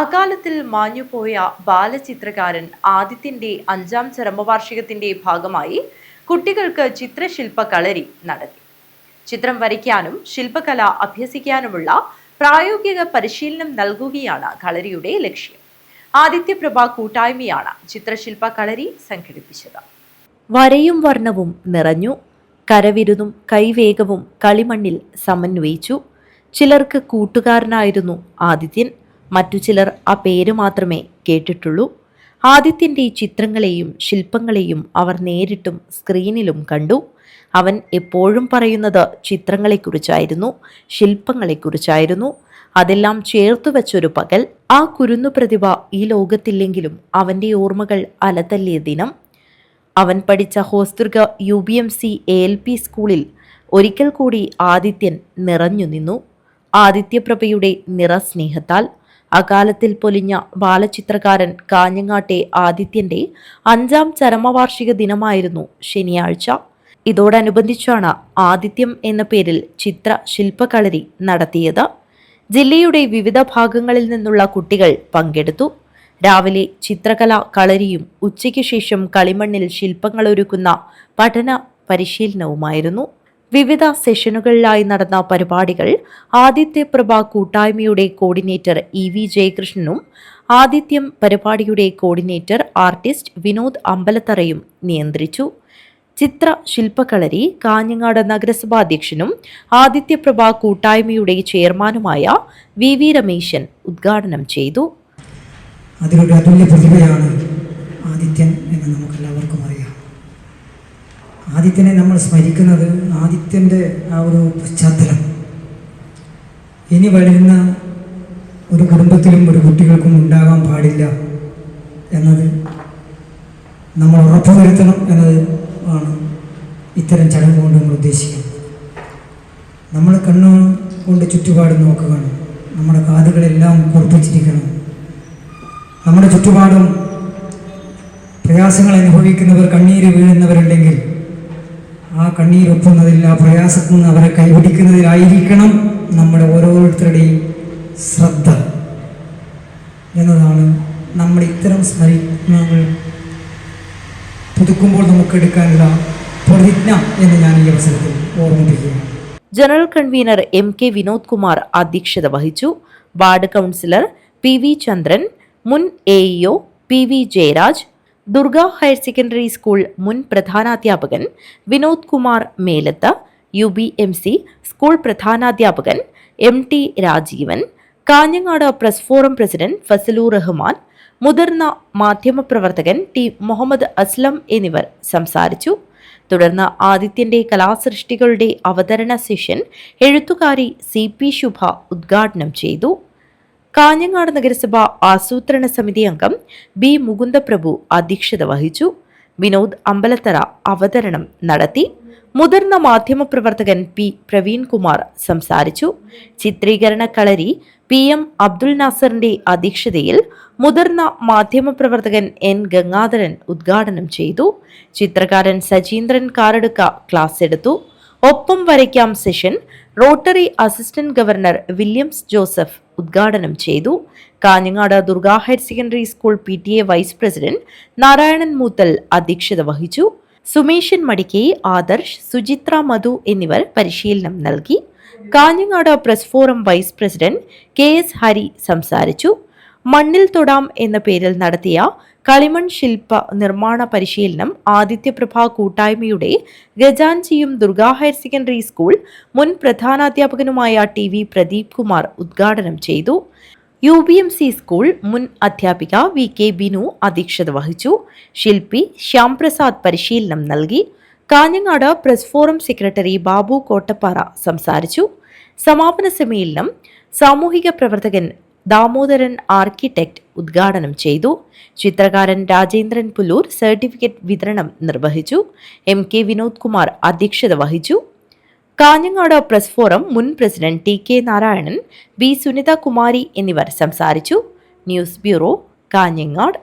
അകാലത്തിൽ മാഞ്ഞുപോയ ബാലചിത്രകാരൻ ആദിത്യന്റെ 5ാം ചരമവാർഷികത്തിന്റെ ഭാഗമായി കുട്ടികൾക്ക് ചിത്രശില്പ കളരി നടത്തി. ചിത്രം വരയ്ക്കാനും ശില്പകല അഭ്യസിക്കാനുമുള്ള പ്രായോഗിക പരിശീലനം നൽകുകയാണ് കളരിയുടെ ലക്ഷ്യം. ആദിത്യപ്രഭ കൂട്ടായ്മയാണ് ചിത്രശില്പ കളരി സംഘടിപ്പിച്ചത്. വരയും വർണ്ണവും നിറഞ്ഞു, കരവിരുതും കൈവേഗവും കളിമണ്ണിൽ സമന്വയിച്ചു. ചിലർക്ക് കൂട്ടുകാരനായിരുന്നു ആദിത്യൻ, മറ്റു ചിലർ ആ പേര് മാത്രമേ കേട്ടിട്ടുള്ളൂ. ആദിത്യന്റെ ചിത്രങ്ങളെയും ശില്പങ്ങളെയും അവർ നേരിട്ടും സ്ക്രീനിലും കണ്ടു. അവൻ എപ്പോഴും പറയുന്നത് ചിത്രങ്ങളെക്കുറിച്ചായിരുന്നു, ശില്പങ്ങളെക്കുറിച്ചായിരുന്നു. അതെല്ലാം ചേർത്തു വെച്ചൊരു പകൽ. ആ കുരുന്നു പ്രതിഭ ഈ ലോകത്തില്ലെങ്കിലും അവന്റെ ഓർമ്മകൾ അലതല്ലിയ ദിനം. അവൻ പഠിച്ച ഹോസ്ദുർഗ UBMC ALP സ്കൂളിൽ ഒരിക്കൽ കൂടി ആദിത്യൻ നിറഞ്ഞു നിന്നു. ആദിത്യപ്രഭയുടെ നിറസ്നേഹത്താൽ. അകാലത്തിൽ പൊലിഞ്ഞ ബാലചിത്രകാരൻ കാഞ്ഞങ്ങാട്ടെ ആദിത്യന്റെ 5ാം ചരമവാർഷിക ദിനമായിരുന്നു ശനിയാഴ്ച. ഇതോടനുബന്ധിച്ചാണ് ആദിത്യം എന്ന പേരിൽ ചിത്രശില്പകളരി നടത്തിയത്. ജില്ലയുടെ വിവിധ ഭാഗങ്ങളിൽ നിന്നുള്ള കുട്ടികൾ പങ്കെടുത്തു. രാവിലെ ചിത്രകല കളരിയും ഉച്ചയ്ക്ക് ശേഷം കളിമണ്ണിൽ ശില്പങ്ങളൊരുക്കുന്ന പഠന പരിശീലനവുമായിരുന്നു. വിവിധ സെഷനുകളിലായി നടന്ന പരിപാടികൾ ആദിത്യപ്രഭ കൂട്ടായ്മയുടെ കോർഡിനേറ്റർ EV ജയകൃഷ്ണനും ആദിത്യം പരിപാടിയുടെ കോർഡിനേറ്റർ ആർട്ടിസ്റ്റ് വിനോദ് അമ്പലത്തറയും നിയന്ത്രിച്ചു. ചിത്രശില്പകളരി കാഞ്ഞങ്ങാട് നഗരസഭാ അധ്യക്ഷനും ആദിത്യപ്രഭ കൂട്ടായ്മയുടെ ചെയർമാനുമായ VV രമേശൻ ഉദ്ഘാടനം ചെയ്തു. അതിലൊരു അതുല്യ പ്രതിഭയാണ് ആദിത്യൻ എന്ന് നമുക്കെല്ലാവർക്കും അറിയാം. ആദിത്യനെ നമ്മൾ സ്മരിക്കുന്നത് ആദിത്യൻ്റെ ആ ഒരു പശ്ചാത്തലം ഇനി വരുന്ന ഒരു കുടുംബത്തിലും ഒരു കുട്ടികൾക്കും ഉണ്ടാകാൻ പാടില്ല എന്നത് നമ്മൾ ഉറപ്പുവരുത്തണം എന്നത് ആണ് ഇത്തരം ചടങ്ങ് കൊണ്ട് നമ്മൾ ഉദ്ദേശിക്കുന്നത്. നമ്മൾ കണ്ണു കൊണ്ട് ചുറ്റുപാട് നോക്കുകയാണ്, നമ്മുടെ കാതുകളെല്ലാം കുറിപ്പിച്ചിരിക്കണം. നമ്മുടെ ചുറ്റുപാടും പ്രയാസങ്ങൾ അനുഭവിക്കുന്നവർ, കണ്ണീര് വീഴുന്നവരുണ്ടെങ്കിൽ ആ കണ്ണീരൊപ്പുന്നതിൽ, ആ പ്രയാസത്തിൽ നിന്ന് അവരെ കൈപിടിക്കുന്നതിലായിരിക്കണം നമ്മുടെ ഓരോരുത്തരുടെയും ശ്രദ്ധ എന്നതാണ് നമ്മുടെ ഇത്തരം സ്മരണകൾ പുതുക്കുമ്പോൾ നമുക്ക് എടുക്കാനുള്ള പ്രതിജ്ഞ എന്ന് ഞാൻ ഈ അവസരത്തിൽ ഓർമ്മിപ്പിക്കുകയാണ്. General convener MK Vinod Kumar അധ്യക്ഷത വഹിച്ചു. വാർഡ് കൗൺസിലർ PV ചന്ദ്രൻ, മുൻ AEO PV Jayaraj, Durga higher secondary school മുൻ പ്രധാനാധ്യാപകൻ വിനോദ് കുമാർ മേലത്ത്, UBMC സ്കൂൾ പ്രധാനാധ്യാപകൻ MT Rajeevan, Kanhangad press forum president Fazalur Rahman, മുതിർന്ന മാധ്യമപ്രവർത്തകൻ T മുഹമ്മദ് അസ്ലം എന്നിവർ സംസാരിച്ചു. തുടർന്ന് ആദിത്യന്റെ കലാസൃഷ്ടികളുടെ അവതരണ സെഷൻ എഴുത്തുകാരി CP ശുഭ ഉദ്ഘാടനം ചെയ്തു. കാഞ്ഞങ്ങാട് നഗരസഭ ആസൂത്രണ സമിതി അംഗം B മുകുന്ദപ്രഭു അധ്യക്ഷത വഹിച്ചു. വിനോദ് അമ്പലത്തറ അവതരണം നടത്തി. മുതിർന്ന മാധ്യമപ്രവർത്തകൻ P പ്രവീൺ കുമാർ സംസാരിച്ചു. ചിത്രീകരണ കളരി PM അബ്ദുൽ നാസറിന്റെ അധ്യക്ഷതയിൽ മുതിർന്ന മാധ്യമപ്രവർത്തകൻ N ഗംഗാധരൻ ഉദ്ഘാടനം ചെയ്തു. ചിത്രകാരൻ സജീന്ദ്രൻ കാറടുക്ക ക്ലാസ് എടുത്തു. ഒപ്പം വരയ്ക്കാം session rotary assistant governor Williams Joseph ഉദ്ഘാടനം ചെയ്തു. Kanhangad Durga higher secondary school PTA vice president Narayanan Moothal അധ്യക്ഷത വഹിച്ചു. സുമേഷൻ മടിക്കൈ, ആദർശ്, സുചിത്ര മധു എന്നിവർ പരിശീലനം നൽകി. Kanhangad press forum vice president KS Hari സംസാരിച്ചു. മണ്ണിൽ തൊടാം എന്ന പേരിൽ നടത്തിയ കളിമൺ ശില്പ നിർമ്മാണ പരിശീലനം ആദിത്യപ്രഭ കൂട്ടായ്മയുടെ ഗജാൻജിയും ദുർഗ ഹയർ സെക്കൻഡറി സ്കൂൾ മുൻ പ്രധാനാധ്യാപകനുമായ TV പ്രദീപ് കുമാർ ഉദ്ഘാടനം ചെയ്തു. UBMC സ്കൂൾ മുൻ അധ്യാപിക VK ബിനു അധ്യക്ഷത വഹിച്ചു. ശില്പി ശ്യാംപ്രസാദ് പരിശീലനം നൽകി. Kanhangad press forum secretary Babu Kottappara സംസാരിച്ചു. സമാപന സമ്മേളനം സാമൂഹിക പ്രവർത്തകൻ ദാമോദരൻ ആർക്കിടെക്ട് ഉദ്ഘാടനം ചെയ്തു. ചിത്രകാരൻ രാജേന്ദ്രൻ പുല്ലൂർ സർട്ടിഫിക്കറ്റ് വിതരണം നിർവഹിച്ചു. MK വിനോദ് കുമാർ അധ്യക്ഷത വഹിച്ചു. കാഞ്ഞങ്ങാട് പ്രസ് ഫോറം മുൻ president TK Narayanan, B Sunitha Kumari എന്നിവർ സംസാരിച്ചു. News bureau, Kanhangad.